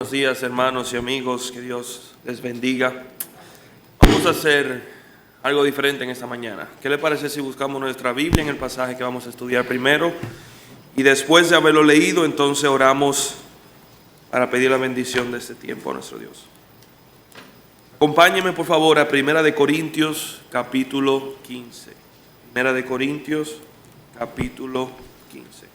Buenos días, hermanos y amigos, que Dios les bendiga. Vamos a hacer algo diferente en esta mañana. ¿Qué le parece si buscamos nuestra Biblia en el pasaje que vamos a estudiar primero? Y después de haberlo leído, entonces oramos para pedir la bendición de este tiempo a nuestro Dios. Acompáñenme por favor a 1 Corintios capítulo 15. 1 Corintios capítulo 15.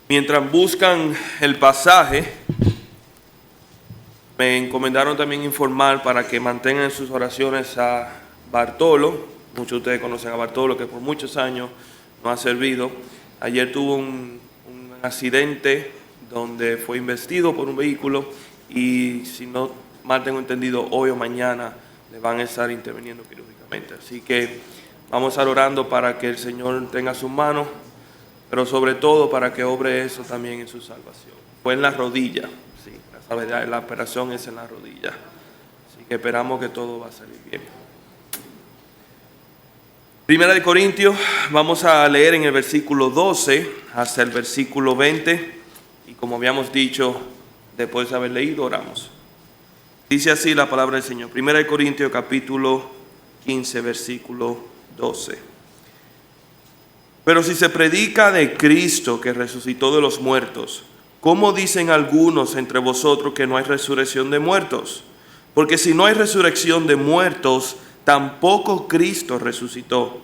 Mientras buscan el pasaje, me encomendaron también informar para que mantengan en sus oraciones a Bartolo. Muchos de ustedes conocen a Bartolo, que por muchos años nos ha servido. Ayer tuvo un accidente donde fue investido por un vehículo y, si no mal tengo entendido, hoy o mañana le van a estar interviniendo quirúrgicamente. Así que vamos a estar orando para que el Señor tenga sus manos, pero sobre todo para que obre eso también en su salvación. Fue en la rodilla, sí, la operación es en la rodilla. Así que esperamos que todo va a salir bien. 1 Corintios, vamos a leer en el versículo 12 hasta el versículo 20. Y como habíamos dicho, después de haber leído, oramos. Dice así la palabra del Señor. 1 Corintios capítulo 15, versículo 12. Pero si se predica de Cristo que resucitó de los muertos, ¿cómo dicen algunos entre vosotros que no hay resurrección de muertos? Porque si no hay resurrección de muertos, tampoco Cristo resucitó.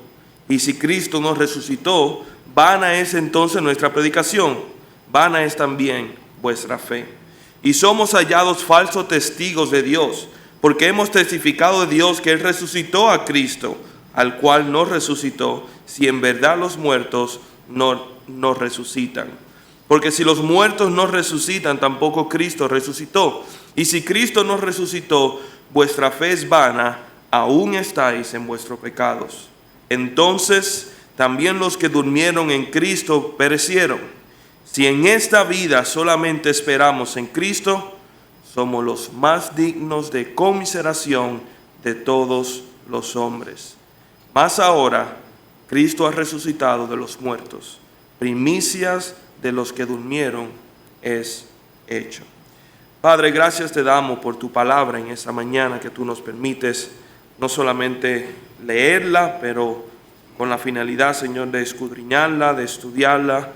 Y si Cristo no resucitó, vana es entonces nuestra predicación, vana es también vuestra fe. Y somos hallados falsos testigos de Dios, porque hemos testificado de Dios que Él resucitó a Cristo, al cual no resucitó, si en verdad los muertos no resucitan. Porque si los muertos no resucitan, tampoco Cristo resucitó. Y si Cristo no resucitó, vuestra fe es vana, aún estáis en vuestros pecados. Entonces también los que durmieron en Cristo perecieron. Si en esta vida solamente esperamos en Cristo, somos los más dignos de conmiseración de todos los hombres. Mas ahora Cristo ha resucitado de los muertos, primicias de los que durmieron es hecho. Padre, gracias te damos por tu palabra en esta mañana, que tú nos permites no solamente leerla, pero con la finalidad, Señor, de escudriñarla, de estudiarla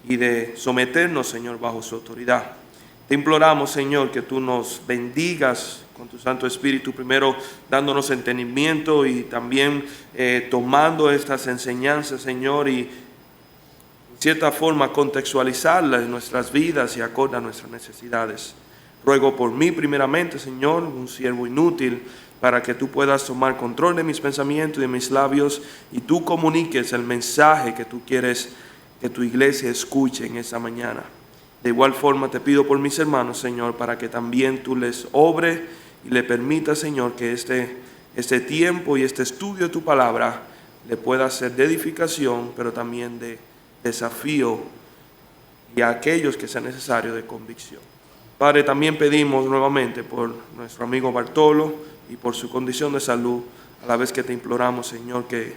y de someternos, Señor, bajo su autoridad. Te imploramos, Señor, que tú nos bendigas con tu Santo Espíritu, primero dándonos entendimiento y también tomando estas enseñanzas, Señor, y en cierta forma contextualizarlas en nuestras vidas y acorde a nuestras necesidades. Ruego por mí primeramente, Señor, un siervo inútil, para que tú puedas tomar control de mis pensamientos y de mis labios y tú comuniques el mensaje que tú quieres que tu iglesia escuche en esta mañana. De igual forma te pido por mis hermanos, Señor, para que también tú les obre y le permita, Señor, que este tiempo y este estudio de tu palabra le pueda ser de edificación, pero también de desafío, y a aquellos que sea necesario de convicción. Padre, también pedimos nuevamente por nuestro amigo Bartolo y por su condición de salud, a la vez que te imploramos, Señor, que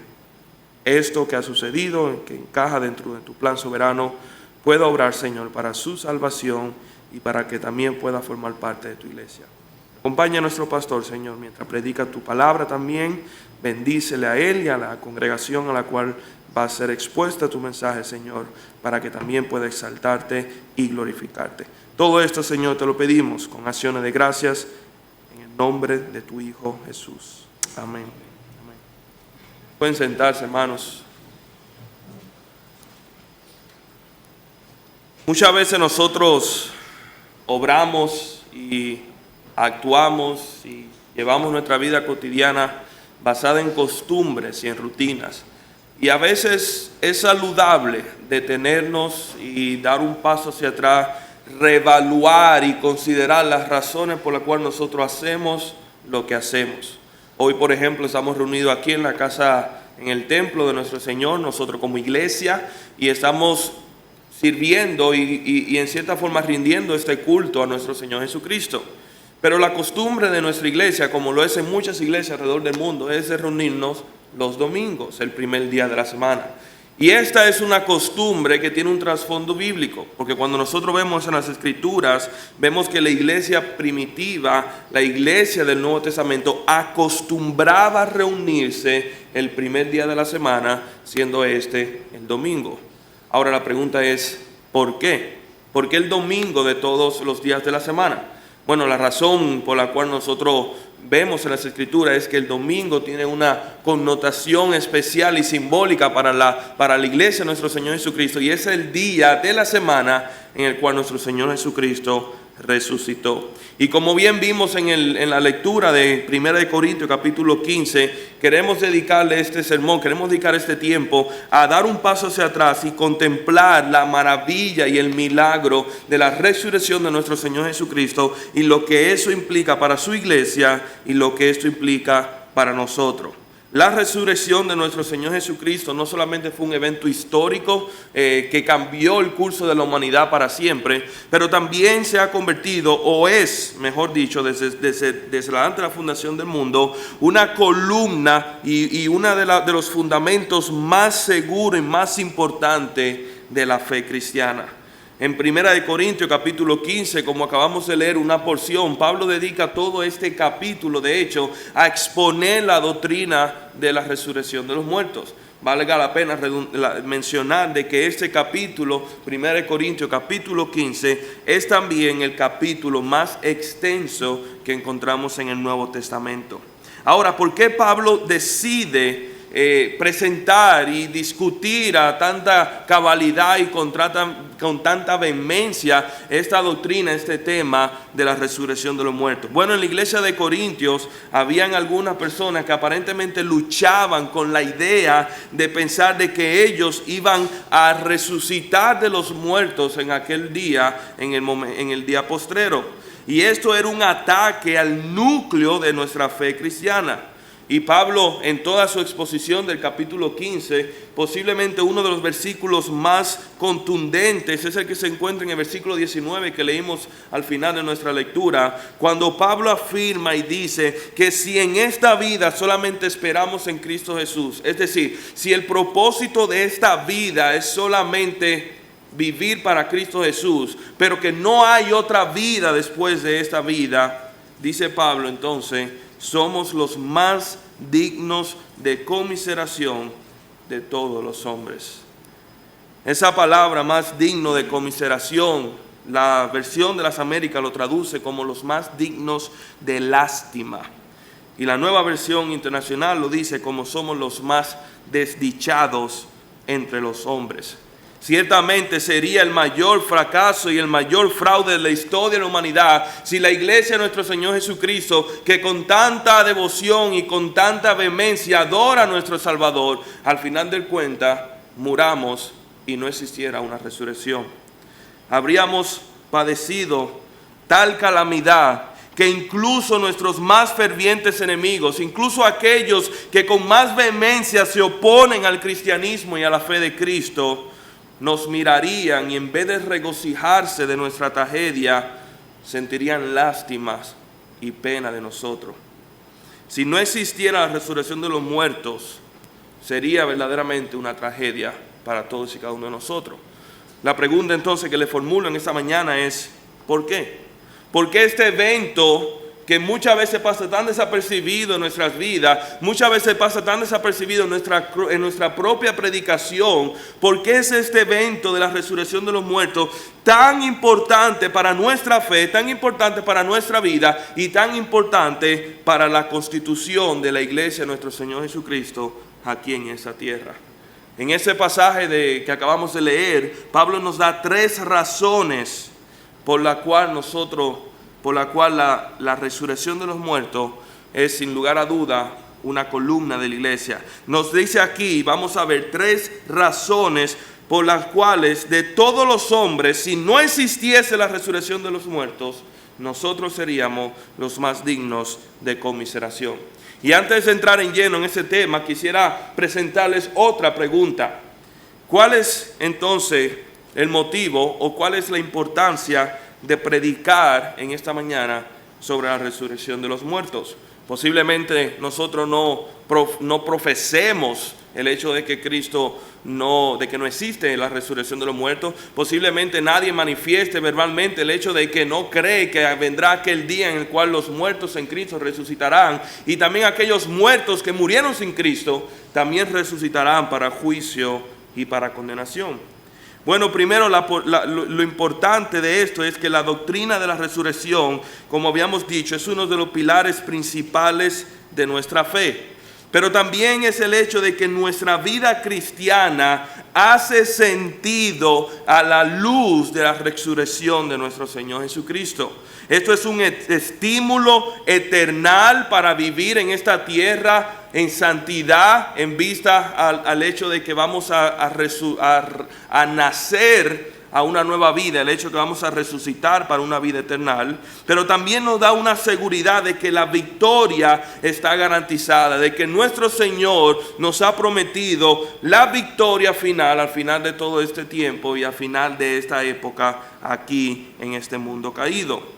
esto que ha sucedido, que encaja dentro de tu plan soberano, pueda obrar, Señor, para su salvación y para que también pueda formar parte de tu iglesia. Acompaña a nuestro pastor, Señor, mientras predica tu palabra también. Bendícele a él y a la congregación a la cual va a ser expuesta tu mensaje, Señor, para que también pueda exaltarte y glorificarte. Todo esto, Señor, te lo pedimos con acciones de gracias en el nombre de tu Hijo Jesús. Amén. Amén. Pueden sentarse, hermanos. Muchas veces nosotros obramos y actuamos y llevamos nuestra vida cotidiana basada en costumbres y en rutinas. Y a veces es saludable detenernos y dar un paso hacia atrás, reevaluar y considerar las razones por las cuales nosotros hacemos lo que hacemos. Hoy, por ejemplo, estamos reunidos aquí en la casa, en el templo de nuestro Señor, nosotros como iglesia, y estamos sirviendo y en cierta forma rindiendo este culto a nuestro Señor Jesucristo. Pero la costumbre de nuestra iglesia, como lo es en muchas iglesias alrededor del mundo, es de reunirnos los domingos, el primer día de la semana. Y esta es una costumbre que tiene un trasfondo bíblico, porque cuando nosotros vemos en las Escrituras, vemos que la iglesia primitiva, la iglesia del Nuevo Testamento, acostumbraba a reunirse el primer día de la semana, siendo este el domingo. Ahora la pregunta es, ¿por qué? ¿Por qué el domingo de todos los días de la semana? Bueno, la razón por la cual nosotros vemos en las Escrituras es que el domingo tiene una connotación especial y simbólica para la iglesia de nuestro Señor Jesucristo, y es el día de la semana en el cual nuestro Señor Jesucristo resucitó. Y como bien vimos en la lectura de 1 Corintios capítulo 15, queremos dedicarle este sermón, queremos dedicar este tiempo a dar un paso hacia atrás y contemplar la maravilla y el milagro de la resurrección de nuestro Señor Jesucristo y lo que eso implica para su iglesia y lo que esto implica para nosotros. La resurrección de nuestro Señor Jesucristo no solamente fue un evento histórico que cambió el curso de la humanidad para siempre, pero también se ha convertido, o es, mejor dicho, desde la antes de la fundación del mundo, una columna y una de los fundamentos más seguros y más importantes de la fe cristiana. En 1 Corintios capítulo 15, como acabamos de leer una porción, Pablo dedica todo este capítulo, de hecho, a exponer la doctrina de la resurrección de los muertos. Valga la pena mencionar de que este capítulo, 1 Corintios capítulo 15, es también el capítulo más extenso que encontramos en el Nuevo Testamento. Ahora, ¿por qué Pablo decide presentar y discutir a tanta cabalidad y con tanta vehemencia esta doctrina, este tema de la resurrección de los muertos? Bueno, en la iglesia de Corintios habían algunas personas que aparentemente luchaban con la idea de pensar de que ellos iban a resucitar de los muertos en aquel día, en el día postrero. Y esto era un ataque al núcleo de nuestra fe cristiana. Y Pablo, en toda su exposición del capítulo 15, posiblemente uno de los versículos más contundentes es el que se encuentra en el versículo 19 que leímos al final de nuestra lectura, cuando Pablo afirma y dice que si en esta vida solamente esperamos en Cristo Jesús, es decir, si el propósito de esta vida es solamente vivir para Cristo Jesús, pero que no hay otra vida después de esta vida, dice Pablo, entonces somos los más dignos de conmiseración de todos los hombres. Esa palabra, más digno de conmiseración, la versión de las Américas lo traduce como los más dignos de lástima. Y la Nueva Versión Internacional lo dice como somos los más desdichados entre los hombres. Ciertamente sería el mayor fracaso y el mayor fraude de la historia de la humanidad si la iglesia de nuestro Señor Jesucristo, que con tanta devoción y con tanta vehemencia adora a nuestro Salvador, al final del cuenta muramos y no existiera una resurrección. Habríamos padecido tal calamidad que incluso nuestros más fervientes enemigos, incluso aquellos que con más vehemencia se oponen al cristianismo y a la fe de Cristo, nos mirarían y en vez de regocijarse de nuestra tragedia, sentirían lástimas y pena de nosotros. Si no existiera la resurrección de los muertos, sería verdaderamente una tragedia para todos y cada uno de nosotros. La pregunta entonces que le formulo en esta mañana es, ¿por qué? ¿Por qué este evento que muchas veces pasa tan desapercibido en nuestras vidas, muchas veces pasa tan desapercibido en nuestra propia predicación? ¿Por qué es este evento de la resurrección de los muertos tan importante para nuestra fe, tan importante para nuestra vida y tan importante para la constitución de la iglesia de nuestro Señor Jesucristo aquí en esa tierra? En ese pasaje que acabamos de leer, Pablo nos da 3 razones por la cual la resurrección de los muertos es sin lugar a duda una columna de la iglesia. Nos dice aquí, vamos a ver 3 razones por las cuales de todos los hombres, si no existiese la resurrección de los muertos, nosotros seríamos los más dignos de conmiseración. Y antes de entrar en lleno en ese tema, quisiera presentarles otra pregunta. ¿Cuál es entonces el motivo o cuál es la importancia de predicar en esta mañana sobre la resurrección de los muertos? Posiblemente nosotros no profesemos el hecho de que de que no existe la resurrección de los muertos. Posiblemente nadie manifieste verbalmente el hecho de que no cree que vendrá aquel día en el cual los muertos en Cristo resucitarán, y también aquellos muertos que murieron sin Cristo también resucitarán para juicio y para condenación. Bueno, primero lo importante de esto es que la doctrina de la resurrección, como habíamos dicho, es uno de los pilares principales de nuestra fe. Pero también es el hecho de que nuestra vida cristiana hace sentido a la luz de la resurrección de nuestro Señor Jesucristo. Esto es un estímulo eternal para vivir en esta tierra en santidad, en vista al hecho de que vamos a nacer a una nueva vida, el hecho de que vamos a resucitar para una vida eterna. Pero también nos da una seguridad de que la victoria está garantizada, de que nuestro Señor nos ha prometido la victoria final, al final de todo este tiempo y al final de esta época aquí en este mundo caído.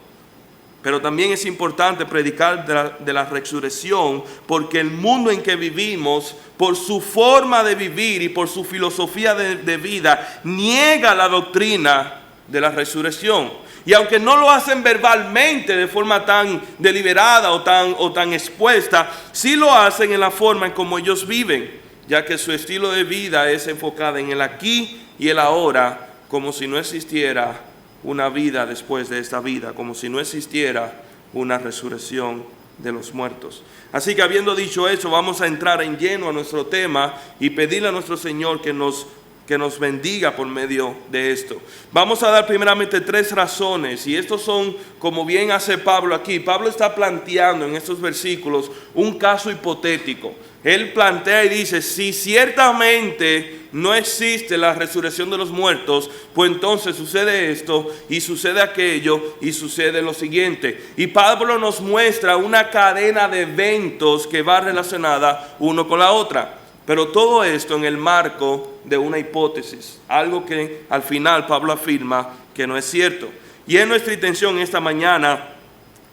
Pero también es importante predicar de la resurrección, porque el mundo en que vivimos, por su forma de vivir y por su filosofía de vida, niega la doctrina de la resurrección. Y aunque no lo hacen verbalmente de forma tan deliberada o tan expuesta, sí lo hacen en la forma en como ellos viven, ya que su estilo de vida es enfocado en el aquí y el ahora, como si no existiera una vida después de esta vida, como si no existiera una resurrección de los muertos. Así que, habiendo dicho eso, vamos a entrar en lleno a nuestro tema y pedirle a nuestro Señor que nos bendiga por medio de esto. Vamos a dar primeramente 3 razones, y estos son, como bien hace Pablo aquí. Pablo está planteando en estos versículos un caso hipotético. Él plantea y dice, si ciertamente no existe la resurrección de los muertos, pues entonces sucede esto y sucede aquello y sucede lo siguiente. Y Pablo nos muestra una cadena de eventos que va relacionada uno con la otra. Pero todo esto en el marco de una hipótesis, algo que al final Pablo afirma que no es cierto. Y es nuestra intención esta mañana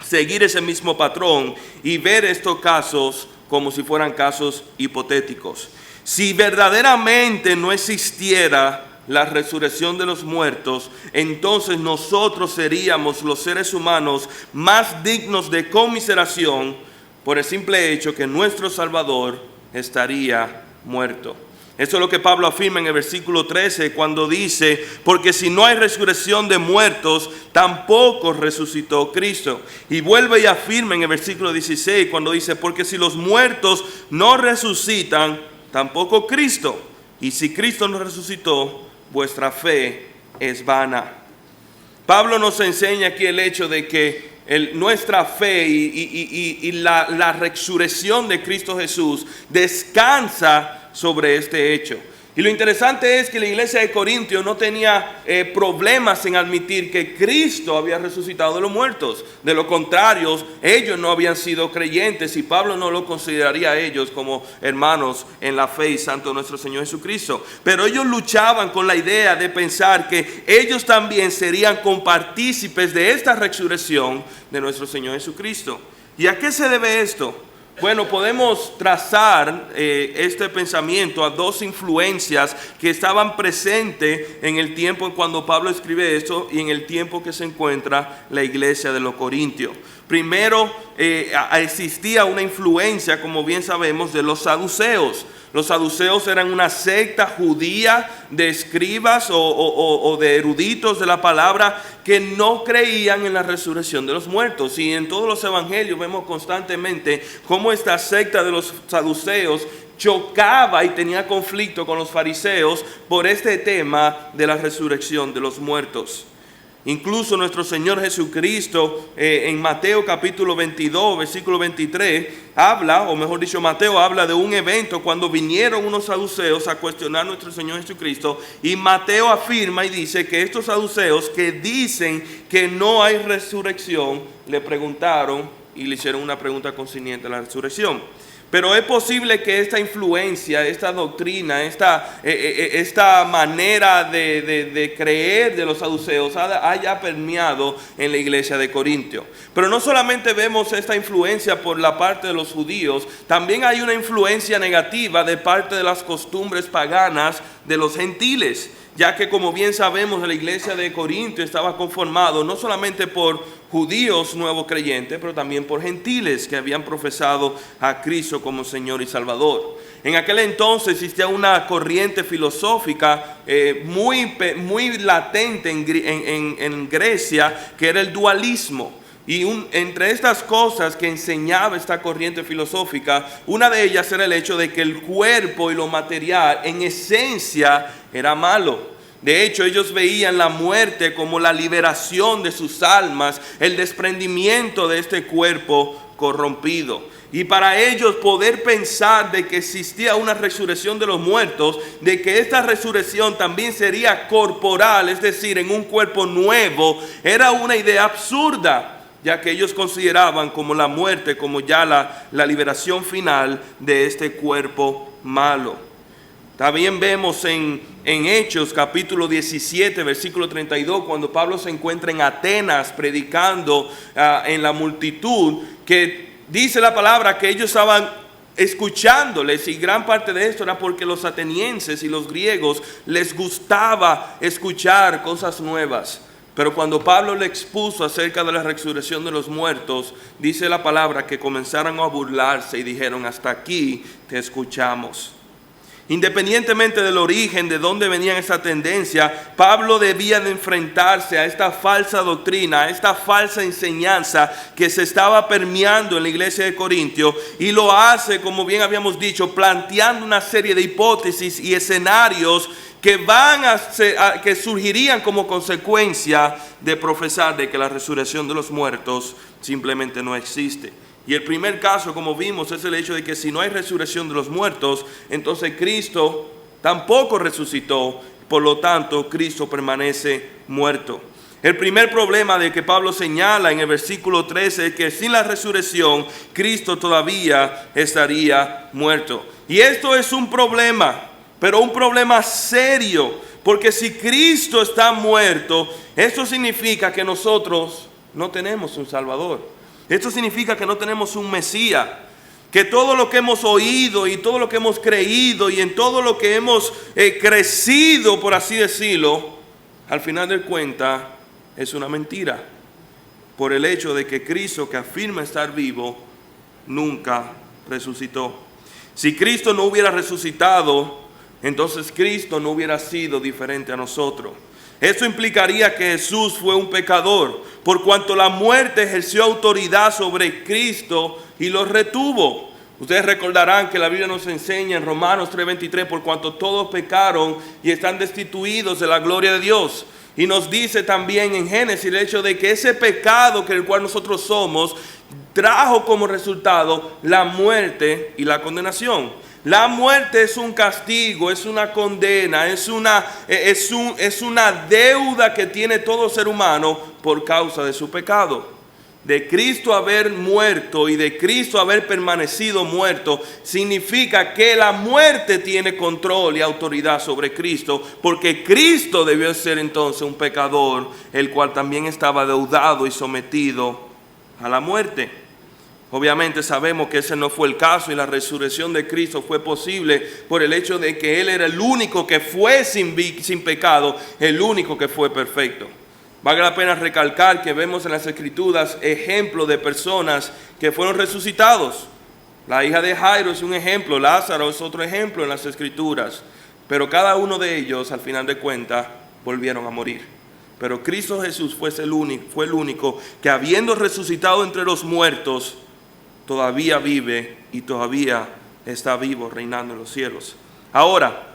seguir ese mismo patrón y ver estos casos como si fueran casos hipotéticos. Si verdaderamente no existiera la resurrección de los muertos, entonces nosotros seríamos los seres humanos más dignos de conmiseración por el simple hecho que nuestro Salvador estaría muerto. Eso es lo que Pablo afirma en el versículo 13 cuando dice, porque si no hay resurrección de muertos, tampoco resucitó Cristo. Y vuelve y afirma en el versículo 16 cuando dice, porque si los muertos no resucitan, tampoco Cristo. Y si Cristo no resucitó, vuestra fe es vana. Pablo nos enseña aquí el hecho de que nuestra fe y la resurrección de Cristo Jesús descansa sobre este hecho. Y lo interesante es que la iglesia de Corintio no tenía problemas en admitir que Cristo había resucitado de los muertos. De lo contrario, ellos no habían sido creyentes y Pablo no lo consideraría a ellos como hermanos en la fe y santo de nuestro Señor Jesucristo. Pero ellos luchaban con la idea de pensar que ellos también serían compartícipes de esta resurrección de nuestro Señor Jesucristo. ¿Y a qué se debe esto? Bueno, podemos trazar este pensamiento a 2 influencias que estaban presentes en el tiempo cuando Pablo escribe esto y en el tiempo que se encuentra la iglesia de los Corintios. Primero, existía una influencia, como bien sabemos, de los saduceos. Los saduceos eran una secta judía de escribas o de eruditos de la palabra que no creían en la resurrección de los muertos. Y en todos los evangelios vemos constantemente cómo esta secta de los saduceos chocaba y tenía conflicto con los fariseos por este tema de la resurrección de los muertos. Incluso nuestro Señor Jesucristo en Mateo capítulo 22, versículo 23, habla, o mejor dicho, Mateo habla de un evento cuando vinieron unos saduceos a cuestionar a nuestro Señor Jesucristo. Y Mateo afirma y dice que estos saduceos que dicen que no hay resurrección, le preguntaron y le hicieron una pregunta concerniente a la resurrección. Pero es posible que esta influencia, esta doctrina, esta manera de creer de los saduceos haya permeado en la iglesia de Corintio. Pero no solamente vemos esta influencia por la parte de los judíos, también hay una influencia negativa de parte de las costumbres paganas de los gentiles, ya que, como bien sabemos, la iglesia de Corintio estaba conformado no solamente por judíos nuevos creyentes, pero también por gentiles que habían profesado a Cristo como Señor y Salvador. En aquel entonces existía una corriente filosófica muy latente en Grecia, que era el dualismo. Y entre estas cosas que enseñaba esta corriente filosófica, una de ellas era el hecho de que el cuerpo y lo material en esencia era malo. De hecho, ellos veían la muerte como la liberación de sus almas, el desprendimiento de este cuerpo corrompido. Y para ellos poder pensar de que existía una resurrección de los muertos, de que esta resurrección también sería corporal, es decir, en un cuerpo nuevo, era una idea absurda, ya que ellos consideraban como la muerte, como ya la liberación final de este cuerpo malo. También vemos en Hechos capítulo 17, versículo 32, cuando Pablo se encuentra en Atenas predicando en la multitud, que dice la palabra que ellos estaban escuchándoles, y gran parte de esto era porque los atenienses y los griegos les gustaba escuchar cosas nuevas. Pero cuando Pablo le expuso acerca de la resurrección de los muertos, dice la palabra que comenzaron a burlarse y dijeron: hasta aquí te escuchamos. Independientemente del origen, de dónde venían esa tendencia, Pablo debía de enfrentarse a esta falsa doctrina, a esta falsa enseñanza que se estaba permeando en la iglesia de Corintio, y lo hace, como bien habíamos dicho, planteando una serie de hipótesis y escenarios que surgirían como consecuencia de profesar de que la resurrección de los muertos simplemente no existe. Y el primer caso, como vimos, es el hecho de que si no hay resurrección de los muertos, entonces Cristo tampoco resucitó, por lo tanto Cristo permanece muerto. El primer problema de que Pablo señala en el versículo 13 es que sin la resurrección Cristo todavía estaría muerto. Y esto es un problema, pero un problema serio, porque si Cristo está muerto, esto significa que nosotros no tenemos un Salvador. Esto significa que no tenemos un Mesías, que todo lo que hemos oído y todo lo que hemos creído y en todo lo que hemos crecido, por así decirlo, al final de cuentas es una mentira, por el hecho de que Cristo, que afirma estar vivo, nunca resucitó. Si Cristo no hubiera resucitado, entonces Cristo no hubiera sido diferente a nosotros. Eso implicaría que Jesús fue un pecador, por cuanto la muerte ejerció autoridad sobre Cristo y lo retuvo. Ustedes recordarán que la Biblia nos enseña en Romanos 3:23, por cuanto todos pecaron y están destituidos de la gloria de Dios. Y nos dice también en Génesis el hecho de que ese pecado que el cual nosotros somos trajo como resultado la muerte y la condenación. La muerte es un castigo, es una condena, es una deuda que tiene todo ser humano por causa de su pecado. De Cristo haber muerto y de Cristo haber permanecido muerto, significa que la muerte tiene control y autoridad sobre Cristo, porque Cristo debió ser entonces un pecador, el cual también estaba deudado y sometido a la muerte. Obviamente sabemos que ese no fue el caso, y la resurrección de Cristo fue posible por el hecho de que Él era el único que fue sin pecado, el único que fue perfecto. Vale la pena recalcar que vemos en las Escrituras ejemplos de personas que fueron resucitados. La hija de Jairo es un ejemplo, Lázaro es otro ejemplo en las Escrituras, pero cada uno de ellos al final de cuentas volvieron a morir. Pero Cristo Jesús fue el único que, habiendo resucitado entre los muertos, todavía vive y todavía está vivo, reinando en los cielos. Ahora,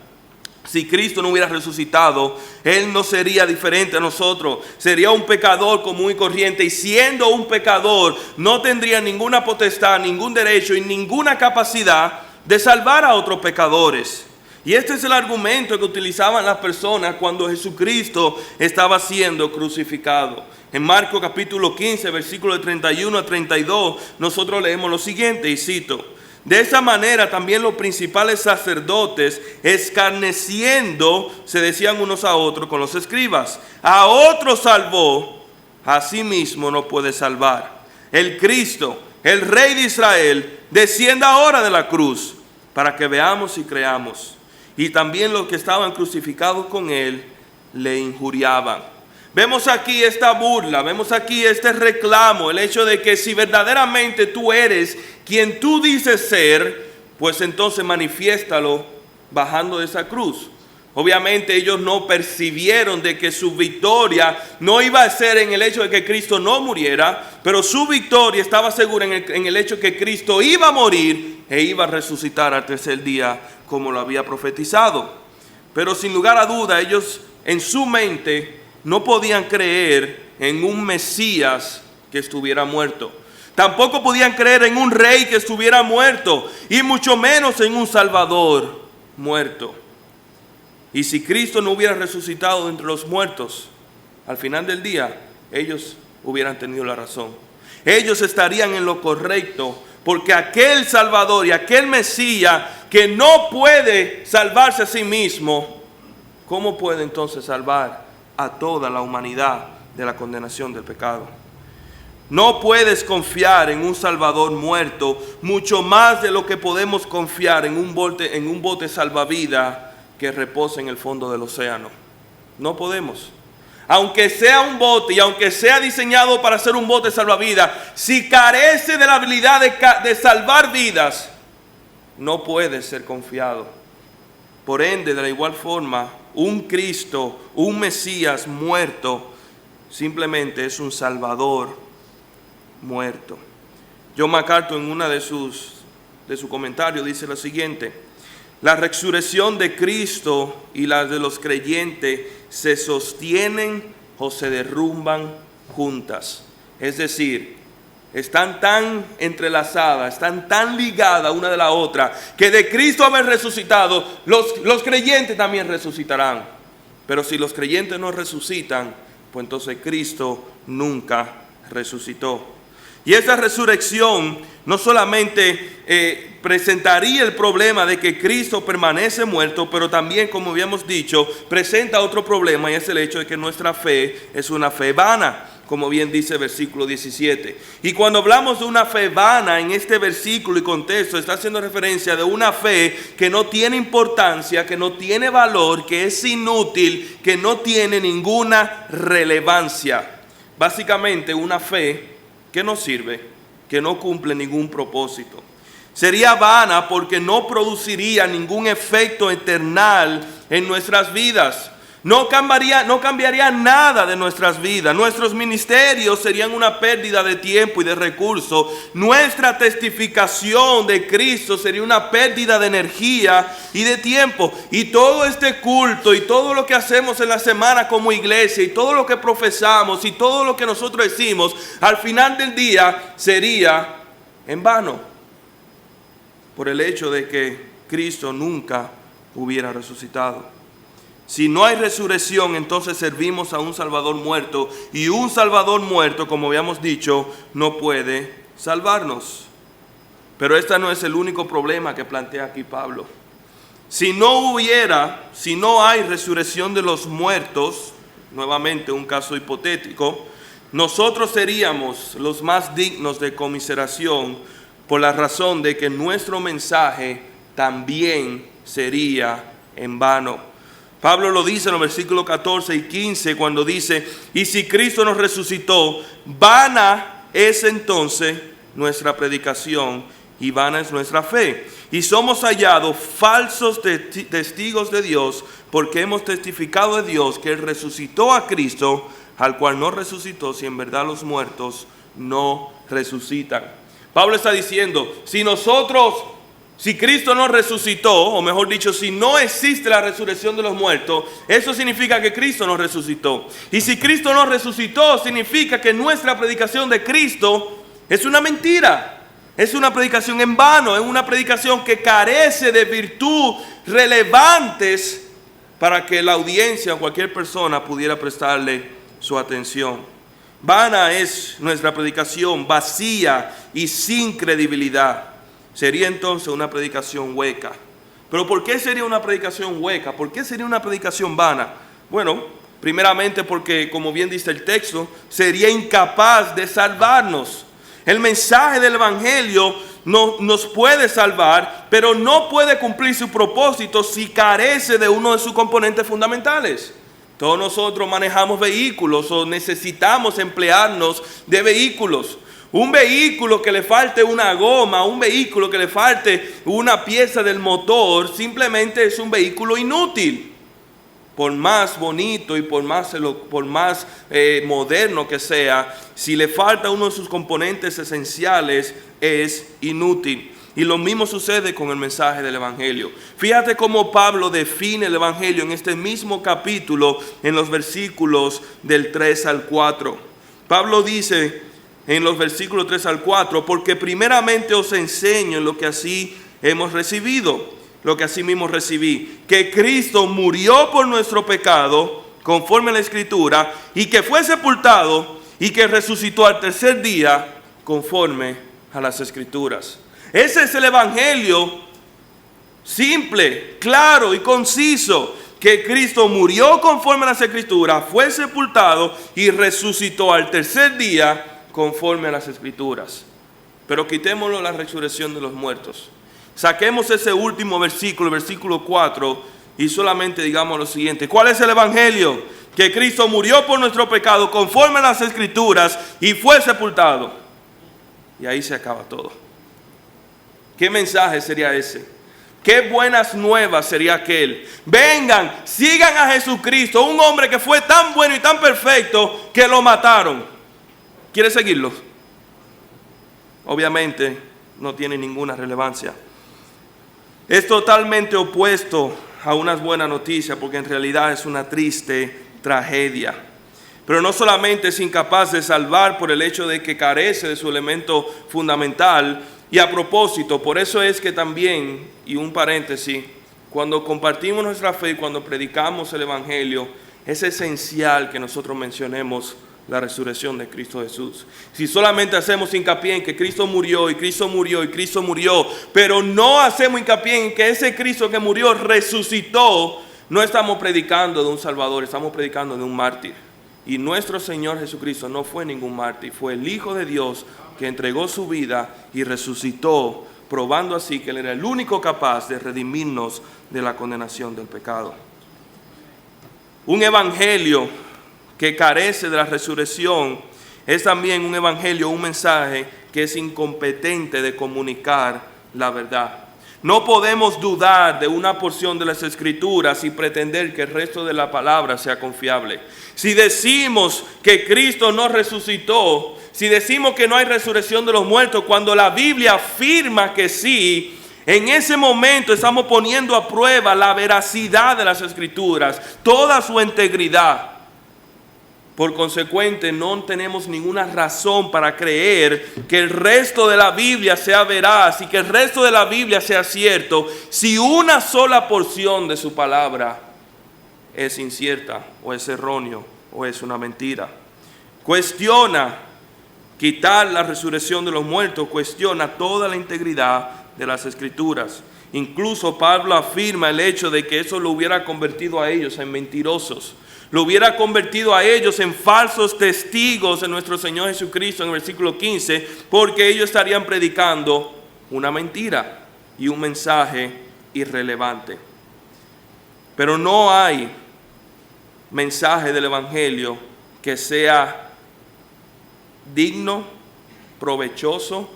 si Cristo no hubiera resucitado, Él no sería diferente a nosotros. Sería un pecador común y corriente, y siendo un pecador no tendría ninguna potestad, ningún derecho y ninguna capacidad de salvar a otros pecadores. Y este es el argumento que utilizaban las personas cuando Jesucristo estaba siendo crucificado. En Marcos capítulo 15, versículos de 31 a 32, nosotros leemos lo siguiente, y cito: De esa manera también los principales sacerdotes, escarneciendo, se decían unos a otros con los escribas: a otro salvó, a sí mismo no puede salvar. El Cristo, el Rey de Israel, descienda ahora de la cruz, para que veamos y creamos. Y también los que estaban crucificados con él le injuriaban. Vemos aquí esta burla, vemos aquí este reclamo, el hecho de que si verdaderamente tú eres quien tú dices ser, pues entonces manifiéstalo bajando de esa cruz. Obviamente ellos no percibieron de que su victoria no iba a ser en el hecho de que Cristo no muriera, pero su victoria estaba segura en el hecho de que Cristo iba a morir e iba a resucitar al tercer día, como lo había profetizado. Pero sin lugar a duda, ellos en su mente no podían creer en un Mesías que estuviera muerto. Tampoco podían creer en un rey que estuviera muerto, y mucho menos en un Salvador muerto. Y si Cristo no hubiera resucitado entre los muertos, al final del día, ellos hubieran tenido la razón. Ellos estarían en lo correcto, porque aquel Salvador y aquel Mesías que no puede salvarse a sí mismo, ¿cómo puede entonces salvar a toda la humanidad de la condenación del pecado? No puedes confiar en un Salvador muerto, mucho más de lo que podemos confiar en un bote salvavidas que reposa en el fondo del océano. No podemos. Aunque sea un bote y aunque sea diseñado para ser un bote salvavidas, si carece de la habilidad de salvar vidas, no puede ser confiado. Por ende, de la igual forma, un Cristo, un Mesías muerto, simplemente es un Salvador muerto. John MacArthur, en una de sus comentarios, dice lo siguiente: la resurrección de Cristo y la de los creyentes se sostienen o se derrumban juntas. Es decir, están tan entrelazadas, están tan ligadas una de la otra, que de Cristo haber resucitado, los creyentes también resucitarán. Pero si los creyentes no resucitan, pues entonces Cristo nunca resucitó. Y esa resurrección no solamente presentaría el problema de que Cristo permanece muerto, pero también, como habíamos dicho, presenta otro problema, y es el hecho de que nuestra fe es una fe vana, como bien dice el versículo 17. Y cuando hablamos de una fe vana en este versículo y contexto, está haciendo referencia de una fe que no tiene importancia, que no tiene valor, que es inútil, que no tiene ninguna relevancia. Básicamente una fe que no sirve, que no cumple ningún propósito. Sería vana porque no produciría ningún efecto eternal en nuestras vidas. No cambiaría nada de nuestras vidas. Nuestros ministerios serían una pérdida de tiempo y de recursos. Nuestra testificación de Cristo sería una pérdida de energía y de tiempo. Y todo este culto y todo lo que hacemos en la semana como iglesia y todo lo que profesamos y todo lo que nosotros decimos, al final del día sería en vano, por el hecho de que Cristo nunca hubiera resucitado. Si no hay resurrección, entonces servimos a un Salvador muerto, y un Salvador muerto, como habíamos dicho, no puede salvarnos. Pero este no es el único problema que plantea aquí Pablo. Si no hay resurrección de los muertos, nuevamente un caso hipotético, nosotros seríamos los más dignos de conmiseración, por la razón de que nuestro mensaje también sería en vano. Pablo lo dice en los versículos 14 y 15 cuando dice: y si Cristo nos resucitó, vana es entonces nuestra predicación y vana es nuestra fe. Y somos hallados falsos testigos de Dios, porque hemos testificado de Dios que Él resucitó a Cristo, al cual no resucitó, si en verdad los muertos no resucitan. Pablo está diciendo, si Cristo no resucitó, o mejor dicho, si no existe la resurrección de los muertos, eso significa que Cristo no resucitó. Y si Cristo no resucitó, significa que nuestra predicación de Cristo es una mentira. Es una predicación en vano, es una predicación que carece de virtud relevantes para que la audiencia o cualquier persona pudiera prestarle su atención. Vana es nuestra predicación, vacía y sin credibilidad. sería entonces una predicación hueca. ¿Pero por qué sería una predicación hueca? ¿Por qué sería una predicación vana? Bueno, primeramente porque, como bien dice el texto, sería incapaz de salvarnos. El mensaje del Evangelio nos puede salvar, pero no puede cumplir su propósito si carece de uno de sus componentes fundamentales. Todos nosotros manejamos vehículos o necesitamos emplearnos de vehículos. Un vehículo que le falte una goma, un vehículo que le falte una pieza del motor, simplemente es un vehículo inútil. Por más bonito y por más moderno que sea, si le falta uno de sus componentes esenciales, es inútil. Y lo mismo sucede con el mensaje del Evangelio. Fíjate cómo Pablo define el Evangelio en este mismo capítulo, en los versículos del 3 al 4. Pablo dice en los versículos 3 al 4, porque primeramente os enseño lo que así hemos recibido, lo que así mismo recibí, que Cristo murió por nuestro pecado, conforme a la Escritura, y que fue sepultado, y que resucitó al tercer día, conforme a las Escrituras. Ese es el Evangelio simple, claro y conciso, que Cristo murió conforme a las Escrituras, fue sepultado y resucitó al tercer día, conforme a las Escrituras. Pero quitémoslo la resurrección de los muertos. Saquemos ese último versículo, el versículo 4, y solamente digamos lo siguiente. ¿Cuál es el Evangelio? Que Cristo murió por nuestro pecado conforme a las Escrituras y fue sepultado. Y ahí se acaba todo. ¿Qué mensaje sería ese? ¿Qué buenas nuevas sería aquel? Vengan, sigan a Jesucristo, un hombre que fue tan bueno y tan perfecto que lo mataron. ¿Quiere seguirlo? Obviamente no tiene ninguna relevancia. Es totalmente opuesto a unas buenas noticias, porque en realidad es una triste tragedia. Pero no solamente es incapaz de salvar por el hecho de que carece de su elemento fundamental. Y a propósito, por eso es que también, y un paréntesis, cuando compartimos nuestra fe, cuando predicamos el Evangelio, es esencial que nosotros mencionemos la resurrección de Cristo Jesús. Si solamente hacemos hincapié en que Cristo murió y Cristo murió y Cristo murió, pero no hacemos hincapié en que ese Cristo que murió resucitó, no estamos predicando de un Salvador, estamos predicando de un mártir. Y nuestro Señor Jesucristo no fue ningún mártir, fue el Hijo de Dios que entregó su vida y resucitó, probando así que Él era el único capaz de redimirnos de la condenación del pecado. Un evangelio que carece de la resurrección es también un evangelio, un mensaje que es incompetente de comunicar la verdad. No podemos dudar de una porción de las Escrituras y pretender que el resto de la palabra sea confiable. Si decimos que Cristo no resucitó, si decimos que no hay resurrección de los muertos, cuando la Biblia afirma que sí, en ese momento estamos poniendo a prueba la veracidad de las Escrituras, toda su integridad. Por consecuente, no tenemos ninguna razón para creer que el resto de la Biblia sea veraz y que el resto de la Biblia sea cierto si una sola porción de su palabra es incierta o es erróneo o es una mentira. Cuestiona quitar la resurrección de los muertos, cuestiona toda la integridad de las Escrituras. Incluso Pablo afirma el hecho de que eso lo hubiera convertido a ellos en mentirosos. Lo hubiera convertido a ellos en falsos testigos de nuestro Señor Jesucristo en el versículo 15, porque ellos estarían predicando una mentira y un mensaje irrelevante. Pero no hay mensaje del Evangelio que sea digno, provechoso,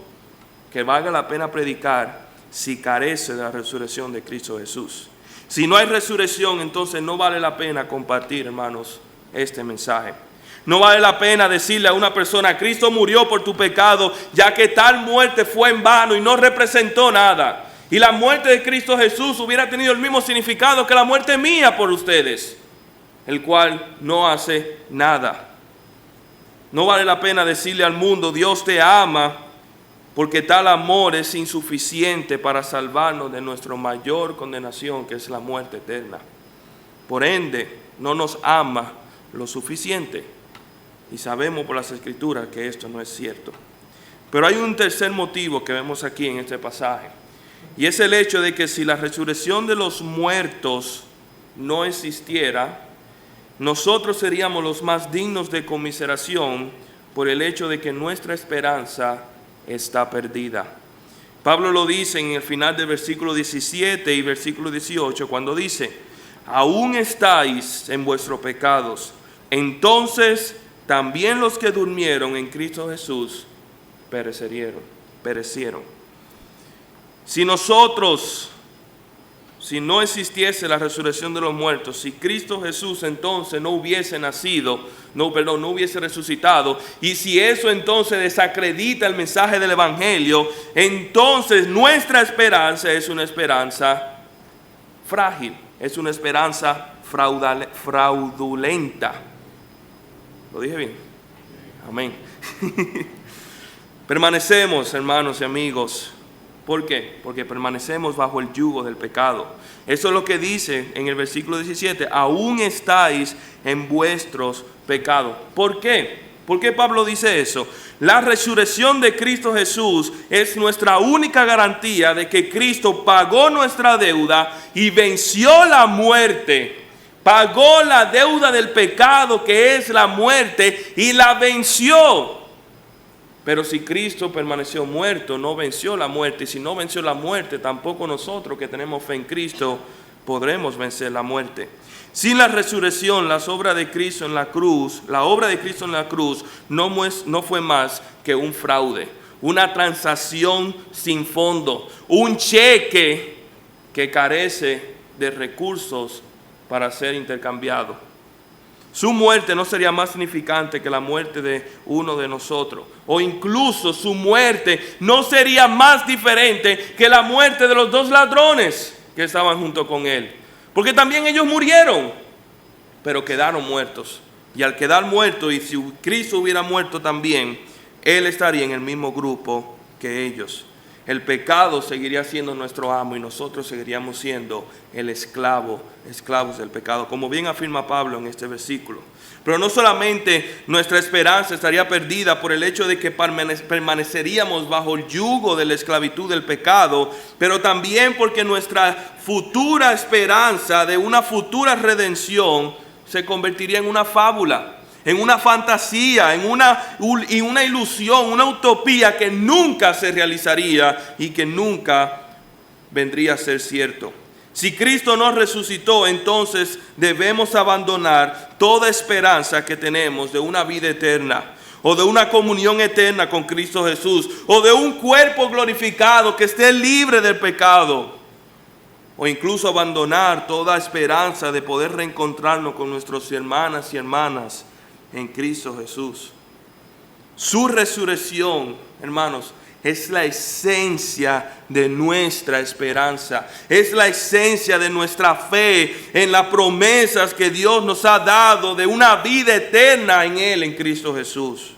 que valga la pena predicar si carece de la resurrección de Cristo Jesús. Si no hay resurrección, entonces no vale la pena compartir, hermanos, este mensaje. No vale la pena decirle a una persona, Cristo murió por tu pecado, ya que tal muerte fue en vano y no representó nada. Y la muerte de Cristo Jesús hubiera tenido el mismo significado que la muerte mía por ustedes, el cual no hace nada. No vale la pena decirle al mundo, Dios te ama, porque tal amor es insuficiente para salvarnos de nuestra mayor condenación, que es la muerte eterna. Por ende, no nos ama lo suficiente. Y sabemos por las Escrituras que esto no es cierto. Pero hay un tercer motivo que vemos aquí en este pasaje. Y es el hecho de que si la resurrección de los muertos no existiera, nosotros seríamos los más dignos de conmiseración por el hecho de que nuestra esperanza está perdida. Pablo lo dice en el final del versículo 17 y versículo 18, cuando dice: aún estáis en vuestros pecados, entonces también los que durmieron en Cristo Jesús perecieron. Si no existiese la resurrección de los muertos, si Cristo Jesús entonces no hubiese no hubiese resucitado, y si eso entonces desacredita el mensaje del Evangelio, entonces nuestra esperanza es una esperanza frágil, es una esperanza fraudulenta. ¿Lo dije bien? Amén. Permanecemos, hermanos y amigos. ¿Por qué? Porque permanecemos bajo el yugo del pecado. Eso es lo que dice en el versículo 17. Aún estáis en vuestros pecados. ¿Por qué? ¿Por qué Pablo dice eso? La resurrección de Cristo Jesús es nuestra única garantía de que Cristo pagó nuestra deuda y venció la muerte. Pagó la deuda del pecado, que es la muerte, y la venció. Pero si Cristo permaneció muerto, no venció la muerte. Y si no venció la muerte, tampoco nosotros que tenemos fe en Cristo podremos vencer la muerte. Sin la resurrección, la obra de Cristo en la cruz no fue más que un fraude, una transacción sin fondo, un cheque que carece de recursos para ser intercambiado. Su muerte no sería más significante que la muerte de uno de nosotros. O incluso su muerte no sería más diferente que la muerte de los dos ladrones que estaban junto con él. Porque también ellos murieron, pero quedaron muertos. Y al quedar muertos, y si Cristo hubiera muerto también, Él estaría en el mismo grupo que ellos. El pecado seguiría siendo nuestro amo y nosotros seguiríamos siendo esclavos del pecado, como bien afirma Pablo en este versículo. Pero no solamente nuestra esperanza estaría perdida por el hecho de que permaneceríamos bajo el yugo de la esclavitud del pecado, pero también porque nuestra futura esperanza de una futura redención se convertiría en una fábula, en una fantasía, en una ilusión, una utopía que nunca se realizaría y que nunca vendría a ser cierto. Si Cristo no resucitó, entonces debemos abandonar toda esperanza que tenemos de una vida eterna, o de una comunión eterna con Cristo Jesús, o de un cuerpo glorificado que esté libre del pecado, o incluso abandonar toda esperanza de poder reencontrarnos con nuestros hermanas y hermanas en Cristo Jesús. Su resurrección, hermanos, es la esencia de nuestra esperanza. Es la esencia de nuestra fe en las promesas que Dios nos ha dado de una vida eterna en Él, en Cristo Jesús.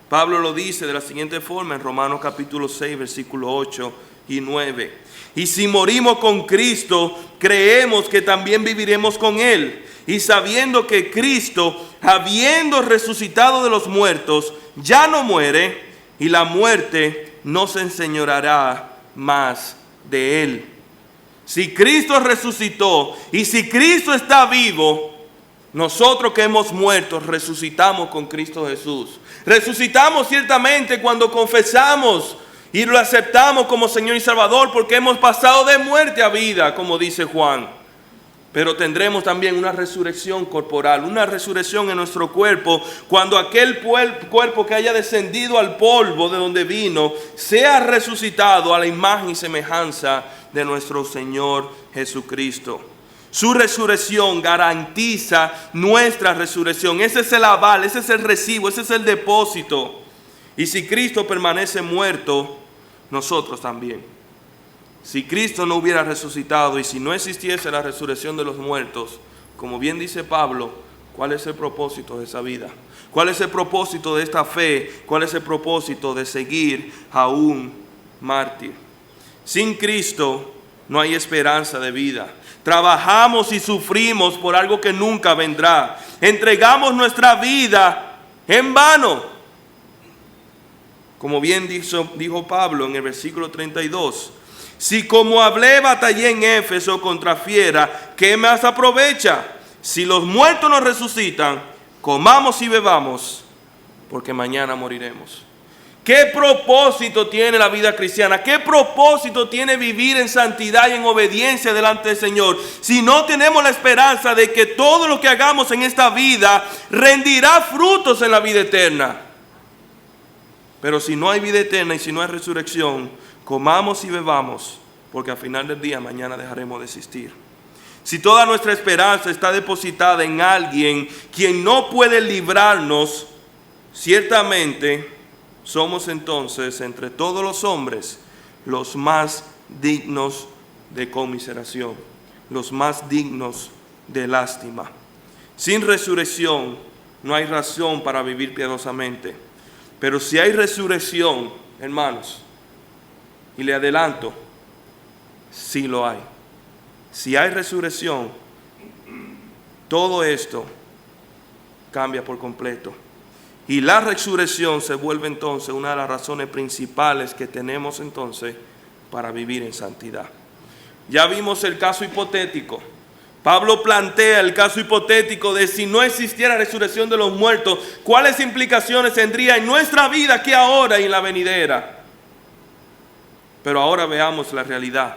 Pablo lo dice de la siguiente forma en Romanos capítulo 6, versículo 8 y 9. Y si morimos con Cristo, creemos que también viviremos con Él. Y sabiendo que Cristo, habiendo resucitado de los muertos, ya no muere, y la muerte no se enseñoreará más de Él. Si Cristo resucitó y si Cristo está vivo, nosotros que hemos muerto resucitamos con Cristo Jesús. Resucitamos ciertamente cuando confesamos y lo aceptamos como Señor y Salvador, porque hemos pasado de muerte a vida, como dice Juan. Pero tendremos también una resurrección corporal, una resurrección en nuestro cuerpo, cuando aquel cuerpo que haya descendido al polvo de donde vino, sea resucitado a la imagen y semejanza de nuestro Señor Jesucristo. Su resurrección garantiza nuestra resurrección. Ese es el aval, ese es el recibo, ese es el depósito. Y si Cristo permanece muerto, nosotros también. Si Cristo no hubiera resucitado y si no existiese la resurrección de los muertos, como bien dice Pablo, ¿cuál es el propósito de esa vida? ¿Cuál es el propósito de esta fe? ¿Cuál es el propósito de seguir a un mártir? Sin Cristo no hay esperanza de vida. Trabajamos y sufrimos por algo que nunca vendrá. Entregamos nuestra vida en vano. Como bien dijo Pablo en el versículo 32, si como hablé batallé en Éfeso contra fiera, ¿qué más aprovecha? Si los muertos nos resucitan, comamos y bebamos, porque mañana moriremos. ¿Qué propósito tiene la vida cristiana? ¿Qué propósito tiene vivir en santidad y en obediencia delante del Señor? Si no tenemos la esperanza de que todo lo que hagamos en esta vida rendirá frutos en la vida eterna. Pero si no hay vida eterna y si no hay resurrección, comamos y bebamos, porque al final del día mañana dejaremos de existir. Si toda nuestra esperanza está depositada en alguien quien no puede librarnos, ciertamente somos entonces entre todos los hombres los más dignos de conmiseración, los más dignos de lástima. Sin resurrección no hay razón para vivir piadosamente. Pero si hay resurrección, hermanos, y le adelanto, sí lo hay. Si hay resurrección, todo esto cambia por completo. Y la resurrección se vuelve entonces una de las razones principales que tenemos entonces para vivir en santidad. Ya vimos el caso hipotético. Pablo plantea el caso hipotético de si no existiera resurrección de los muertos, ¿cuáles implicaciones tendría en nuestra vida aquí ahora y en la venidera? Pero ahora veamos la realidad.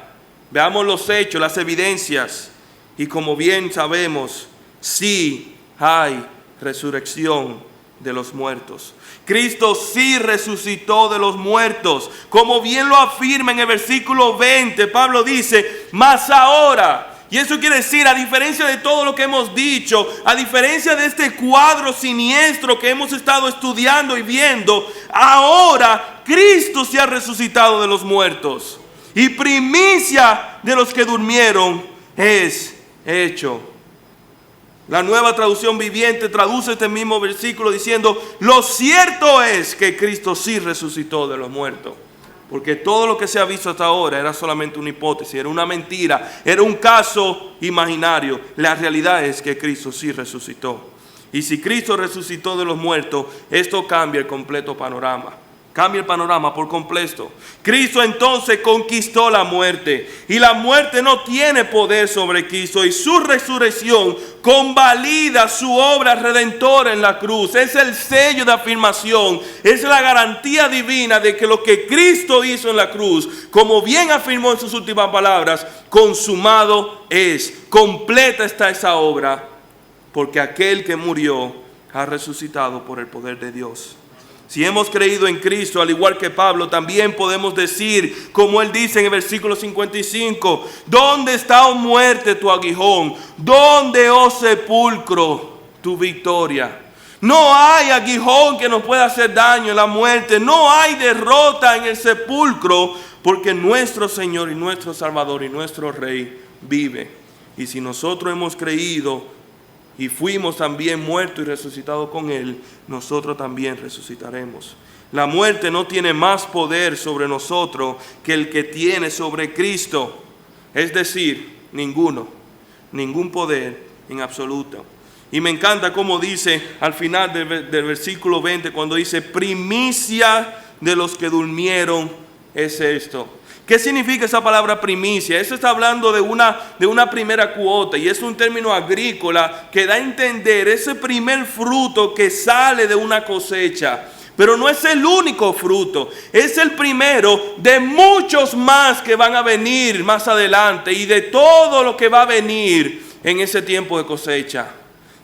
Veamos los hechos, las evidencias. Y como bien sabemos, sí hay resurrección de los muertos. Cristo sí resucitó de los muertos. Como bien lo afirma en el versículo 20, Pablo dice, mas ahora... Y eso quiere decir, a diferencia de todo lo que hemos dicho, a diferencia de este cuadro siniestro que hemos estado estudiando y viendo, ahora Cristo se ha resucitado de los muertos. Y primicia de los que durmieron es hecho. La Nueva Traducción Viviente traduce este mismo versículo diciendo, lo cierto es que Cristo sí resucitó de los muertos. Porque todo lo que se ha visto hasta ahora era solamente una hipótesis, era una mentira, era un caso imaginario. La realidad es que Cristo sí resucitó. Y si Cristo resucitó de los muertos, esto cambia el completo panorama. Cambia el panorama por completo. Cristo entonces conquistó la muerte. Y la muerte no tiene poder sobre Cristo. Y su resurrección convalida su obra redentora en la cruz. Es el sello de afirmación. Es la garantía divina de que lo que Cristo hizo en la cruz, como bien afirmó en sus últimas palabras, consumado es. Completa está esa obra. Porque aquel que murió ha resucitado por el poder de Dios. Si hemos creído en Cristo, al igual que Pablo, también podemos decir, como él dice en el versículo 55, ¿dónde está, oh muerte, tu aguijón? ¿Dónde, oh sepulcro, tu victoria? No hay aguijón que nos pueda hacer daño en la muerte. No hay derrota en el sepulcro, porque nuestro Señor y nuestro Salvador y nuestro Rey vive. Y si nosotros hemos creído y fuimos también muertos y resucitados con Él, nosotros también resucitaremos. La muerte no tiene más poder sobre nosotros que el que tiene sobre Cristo. Es decir, ningún poder en absoluto. Y me encanta cómo dice al final del versículo 20, cuando dice, primicia de los que durmieron es esto. ¿Qué significa esa palabra primicia? Eso está hablando de una primera cuota, y es un término agrícola que da a entender ese primer fruto que sale de una cosecha. Pero no es el único fruto, es el primero de muchos más que van a venir más adelante y de todo lo que va a venir en ese tiempo de cosecha.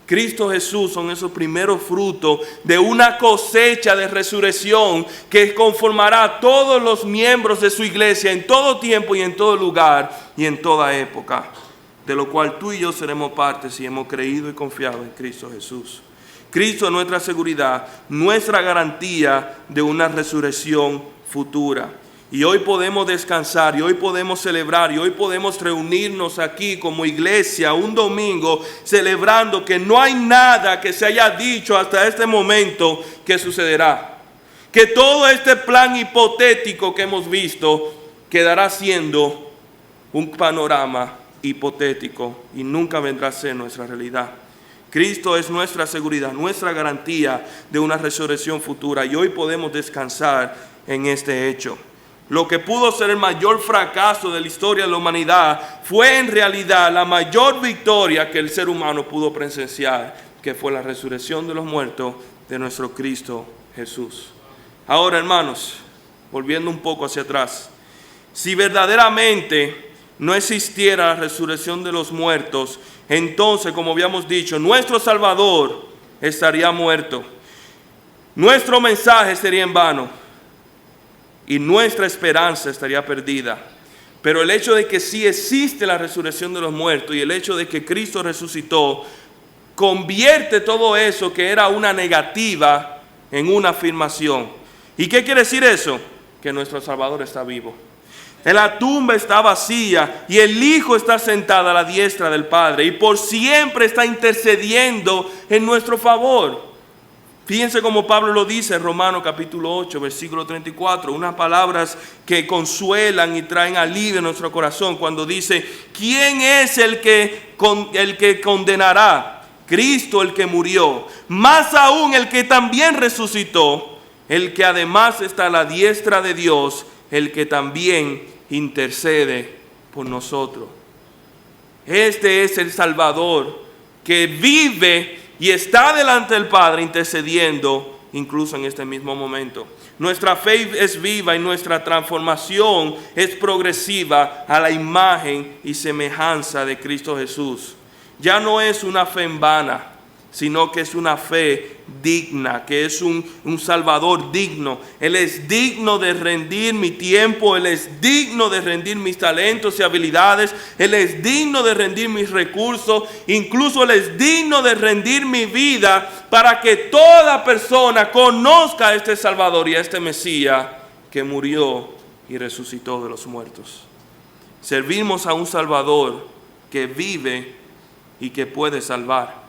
Cristo Jesús son esos primeros frutos de una cosecha de resurrección que conformará a todos los miembros de su iglesia en todo tiempo y en todo lugar y en toda época, de lo cual tú y yo seremos parte si hemos creído y confiado en Cristo Jesús. Cristo es nuestra seguridad, nuestra garantía de una resurrección futura. Y hoy podemos descansar, y hoy podemos celebrar, y hoy podemos reunirnos aquí como iglesia un domingo celebrando que no hay nada que se haya dicho hasta este momento que sucederá. Que todo este plan hipotético que hemos visto quedará siendo un panorama hipotético y nunca vendrá a ser nuestra realidad. Cristo es nuestra seguridad, nuestra garantía de una resurrección futura, y hoy podemos descansar en este hecho. Lo que pudo ser el mayor fracaso de la historia de la humanidad fue en realidad la mayor victoria que el ser humano pudo presenciar, que fue la resurrección de los muertos de nuestro Cristo Jesús. Ahora, hermanos, volviendo un poco hacia atrás, si verdaderamente no existiera la resurrección de los muertos, entonces, como habíamos dicho, nuestro Salvador estaría muerto. Nuestro mensaje sería en vano y nuestra esperanza estaría perdida. Pero el hecho de que sí existe la resurrección de los muertos y el hecho de que Cristo resucitó, convierte todo eso que era una negativa en una afirmación. ¿Y qué quiere decir eso? Que nuestro Salvador está vivo. La tumba está vacía y el Hijo está sentado a la diestra del Padre y por siempre está intercediendo en nuestro favor. Fíjense como Pablo lo dice en Romanos capítulo 8, versículo 34, unas palabras que consuelan y traen alivio en nuestro corazón cuando dice: ¿quién es el que condenará? Cristo, el que murió, más aún el que también resucitó, el que además está a la diestra de Dios, el que también intercede por nosotros. Este es el Salvador que vive y está delante del Padre intercediendo incluso en este mismo momento. Nuestra fe es viva y nuestra transformación es progresiva a la imagen y semejanza de Cristo Jesús. Ya no es una fe en vana, sino que es una fe digna, que es un Salvador digno. Él es digno de rendir mi tiempo, Él es digno de rendir mis talentos y habilidades, Él es digno de rendir mis recursos, incluso Él es digno de rendir mi vida para que toda persona conozca a este Salvador y a este Mesías que murió y resucitó de los muertos. Servimos a un Salvador que vive y que puede salvar.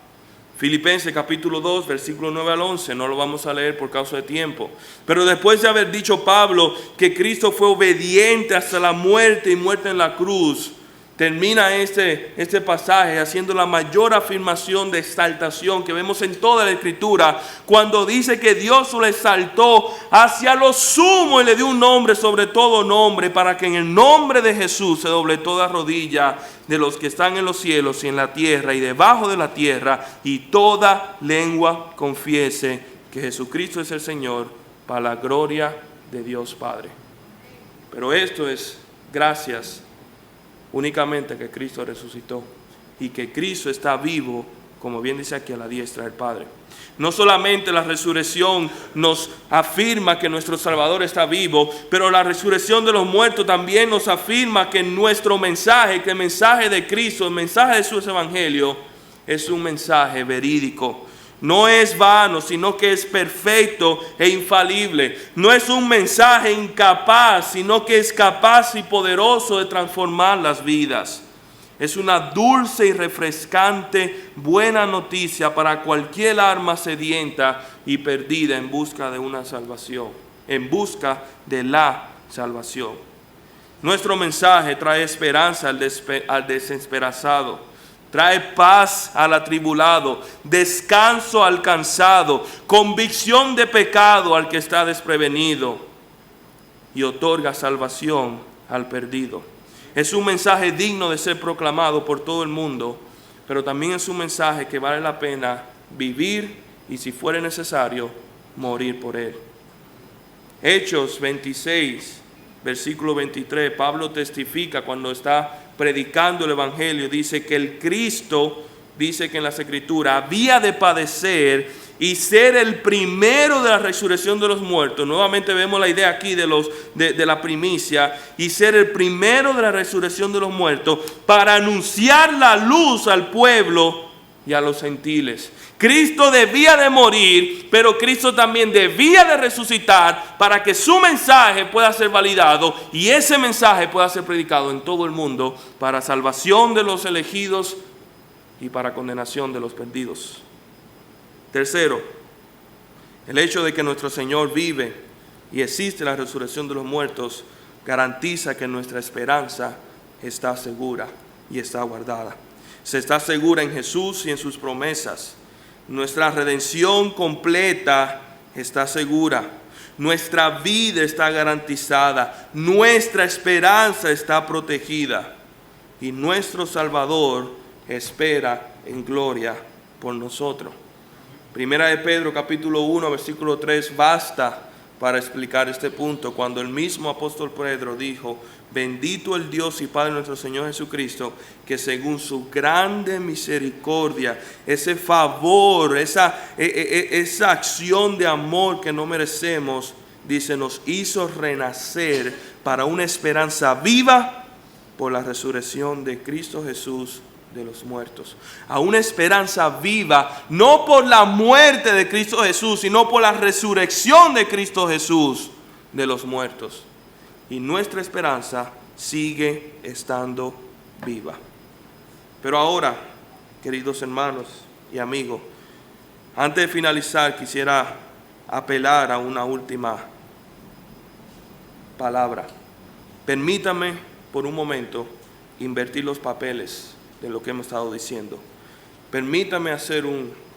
Filipenses capítulo 2, versículo 9 al 11, no lo vamos a leer por causa de tiempo. Pero después de haber dicho Pablo que Cristo fue obediente hasta la muerte y muerte en la cruz, termina este pasaje haciendo la mayor afirmación de exaltación que vemos en toda la Escritura, cuando dice que Dios lo exaltó hacia lo sumo y le dio un nombre sobre todo nombre, para que en el nombre de Jesús se doble toda rodilla de los que están en los cielos y en la tierra y debajo de la tierra, y toda lengua confiese que Jesucristo es el Señor, para la gloria de Dios Padre. Pero esto es gracias únicamente que Cristo resucitó y que Cristo está vivo, como bien dice aquí, a la diestra del Padre. No solamente la resurrección nos afirma que nuestro Salvador está vivo, pero la resurrección de los muertos también nos afirma que nuestro mensaje, que el mensaje de Cristo, el mensaje de su evangelio, es un mensaje verídico. No es vano, sino que es perfecto e infalible. No es un mensaje incapaz, sino que es capaz y poderoso de transformar las vidas. Es una dulce y refrescante buena noticia para cualquier alma sedienta y perdida en busca de una salvación, en busca de la salvación. Nuestro mensaje trae esperanza al desesperanzado. Trae paz al atribulado, descanso al cansado, convicción de pecado al que está desprevenido y otorga salvación al perdido. Es un mensaje digno de ser proclamado por todo el mundo, pero también es un mensaje que vale la pena vivir y, si fuera necesario, morir por él. Hechos 26, versículo 23, Pablo testifica cuando está predicando el evangelio, dice que el Cristo, dice que en las Escrituras, había de padecer y ser el primero de la resurrección de los muertos. Nuevamente vemos la idea aquí de la primicia, y ser el primero de la resurrección de los muertos para anunciar la luz al pueblo y a los gentiles. Cristo debía de morir, pero Cristo también debía de resucitar para que su mensaje pueda ser validado y ese mensaje pueda ser predicado en todo el mundo para salvación de los elegidos y para condenación de los perdidos. Tercero, el hecho de que nuestro Señor vive y existe la resurrección de los muertos garantiza que nuestra esperanza está segura y está guardada. Se está segura en Jesús y en sus promesas. Nuestra redención completa está segura. nuestra vida está garantizada, nuestra esperanza está protegida y nuestro Salvador espera en gloria por nosotros. Primera de Pedro capítulo 1 versículo 3 basta para explicar este punto, cuando el mismo apóstol Pedro dijo: bendito el Dios y Padre de nuestro Señor Jesucristo, que según su grande misericordia, ese favor, esa acción de amor que no merecemos, dice, nos hizo renacer para una esperanza viva por la resurrección de Cristo Jesús de los muertos. A una esperanza viva, no por la muerte de Cristo Jesús, sino por la resurrección de Cristo Jesús de los muertos. Y nuestra esperanza sigue estando viva. Pero ahora, queridos hermanos y amigos, antes de finalizar quisiera apelar a una última palabra. Permítame por un momento invertir los papeles de lo que hemos estado diciendo. Permítame hacer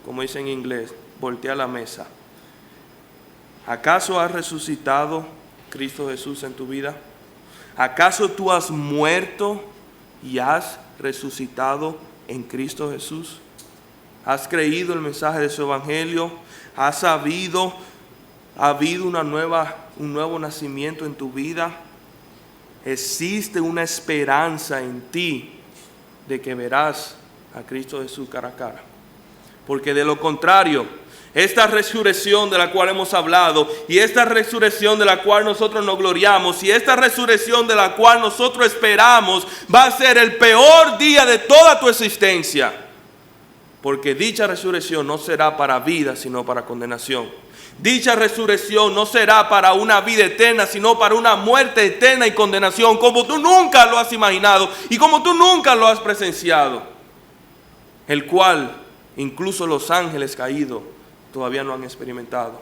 como dice en inglés, voltear la mesa. ¿Acaso has resucitado Cristo Jesús en tu vida? ¿Acaso tú has muerto y has resucitado en Cristo Jesús? ¿Has creído el mensaje de su evangelio? ¿Ha habido un nuevo nacimiento en tu vida? ¿Existe una esperanza en ti de que verás a Cristo Jesús cara a cara? Porque de lo contrario, esta resurrección de la cual hemos hablado, y esta resurrección de la cual nosotros nos gloriamos, y esta resurrección de la cual nosotros esperamos, va a ser el peor día de toda tu existencia. Porque dicha resurrección no será para vida, sino para condenación. Dicha resurrección no será para una vida eterna, sino para una muerte eterna y condenación, como tú nunca lo has imaginado y como tú nunca lo has presenciado. El cual incluso los ángeles caídos todavía no han experimentado.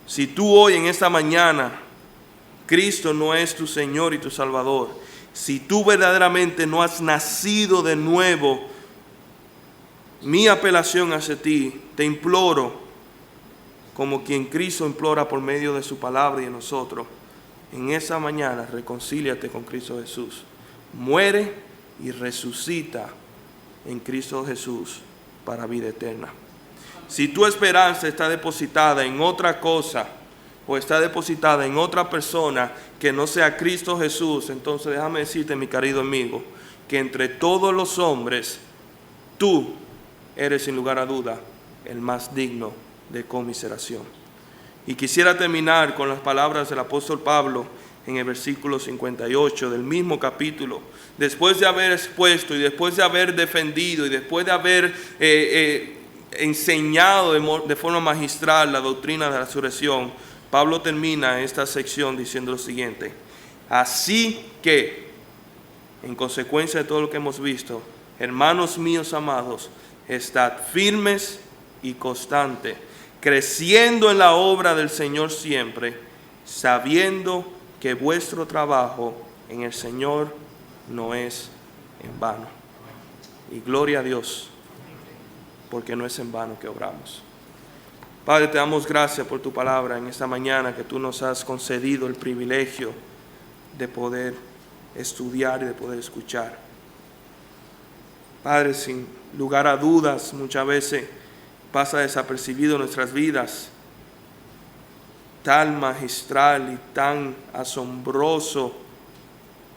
Si tú hoy en esta mañana, Cristo no es tu Señor y tu Salvador, si tú verdaderamente no has nacido de nuevo, mi apelación hacia ti, te imploro, como quien Cristo implora por medio de su palabra y de nosotros, en esa mañana reconcíliate con Cristo Jesús. Muere y resucita en Cristo Jesús para vida eterna. Si tu esperanza está depositada en otra cosa o está depositada en otra persona que no sea Cristo Jesús, entonces déjame decirte, mi querido amigo, que entre todos los hombres, tú eres sin lugar a duda el más digno de conmiseración. Y quisiera terminar con las palabras del apóstol Pablo en el versículo 58 del mismo capítulo. Después de haber expuesto y después de haber defendido y después de haber enseñado de forma magistral la doctrina de la resurrección, Pablo termina esta sección diciendo lo siguiente: así que, en consecuencia de todo lo que hemos visto, hermanos míos amados, estad firmes y constantes, creciendo en la obra del Señor siempre, sabiendo que vuestro trabajo en el Señor no es en vano. Y gloria a Dios, porque no es en vano que obramos. Padre, te damos gracias por tu palabra en esta mañana, que tú nos has concedido el privilegio de poder estudiar y de poder escuchar. Padre, sin lugar a dudas, muchas veces pasa desapercibido en nuestras vidas tan magistral y tan asombroso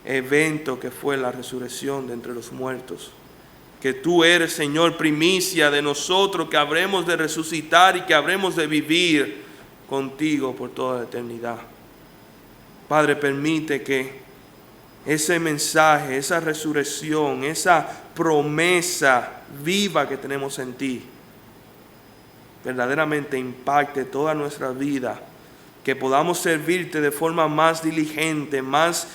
evento que fue la resurrección de entre los muertos. Que tú eres, Señor, primicia de nosotros, que habremos de resucitar y que habremos de vivir contigo por toda la eternidad. Padre, permite que ese mensaje, esa resurrección, esa promesa viva que tenemos en ti, verdaderamente impacte toda nuestra vida, que podamos servirte de forma más diligente, más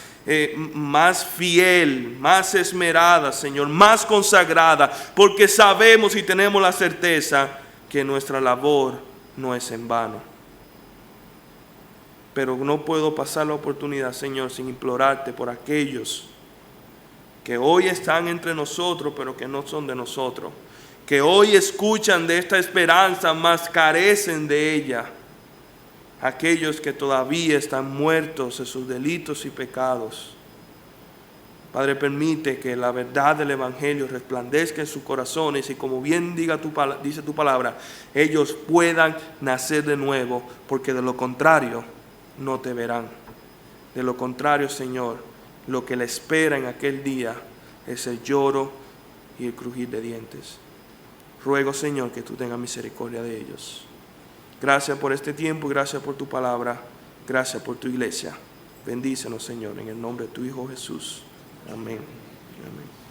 fiel, más esmerada, Señor, más consagrada, porque sabemos y tenemos la certeza que nuestra labor no es en vano. Pero no puedo pasar la oportunidad, Señor, sin implorarte por aquellos que hoy están entre nosotros, pero que no son de nosotros, que hoy escuchan de esta esperanza, mas carecen de ella. aquellos que todavía están muertos en sus delitos y pecados. Padre, permite que la verdad del Evangelio resplandezca en sus corazones y, como bien dice tu palabra, ellos puedan nacer de nuevo, porque de lo contrario no te verán. De lo contrario, Señor, lo que le espera en aquel día es el lloro y el crujir de dientes. Ruego, Señor, que tú tengas misericordia de ellos. Gracias por este tiempo, gracias por tu palabra, gracias por tu iglesia. Bendícenos, Señor, en el nombre de tu Hijo Jesús. Amén. Amén.